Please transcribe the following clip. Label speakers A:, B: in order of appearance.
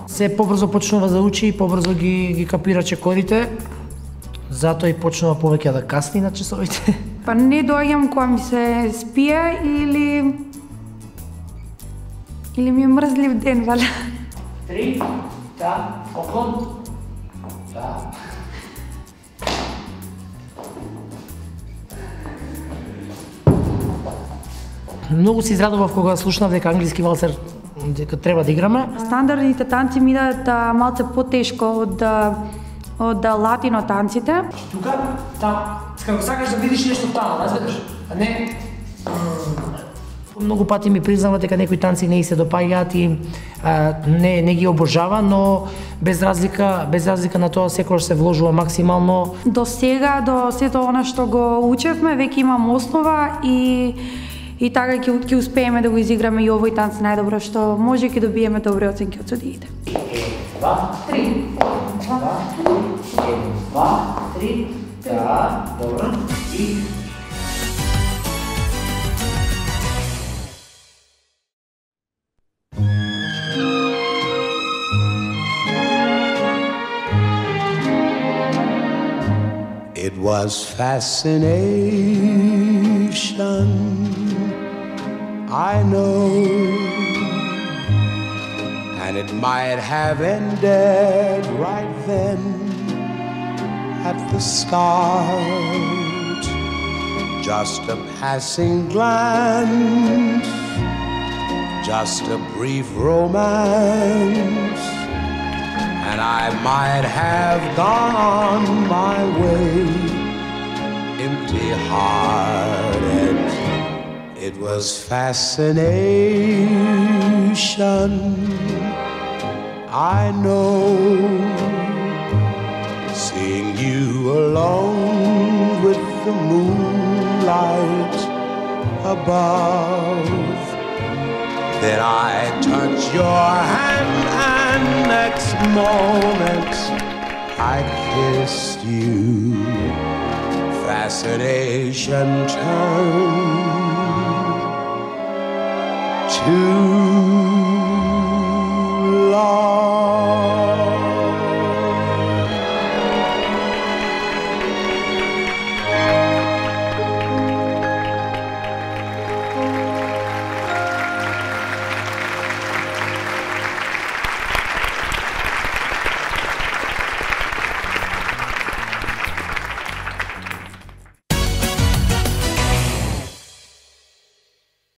A: Се побрзо почнува да учи и побрзо ги капира чекорите. Затоа и почнува повеќе да касни на часовите.
B: Па не доаѓам кога ми се спие или ми е мрзлив ден, валя.
A: 3, да, поклон. Да. Многу се израдував кога слушнав дека англиски валцер дека треба да играме.
B: Стандардните танци ми идат малце потешко од латино танците.
A: Тука, како сакаш да видиш нешто таму, разбираш? А не многу пати ми признава дека некои танци не се допаѓаат и не ги обожава, но без разлика на тоа секогаш се вложува максимално.
B: До сега, до сето она што го учевме, веќе имам основа и така ќе успееме да го изиграме и овој танц најдобро што може, ќе добиеме добри оценки од судиите.
A: 2, 3, 2, 3, да, добро, и...
C: It was fascination, I know, and it might have ended right then at the start. Just a passing glance, just a brief romance, and I might have gone on my way, empty-hearted. It was fascination, I know, seeing you alone with the moonlight above. Then I touch your hand and next moment I kissed you. Fascination turned to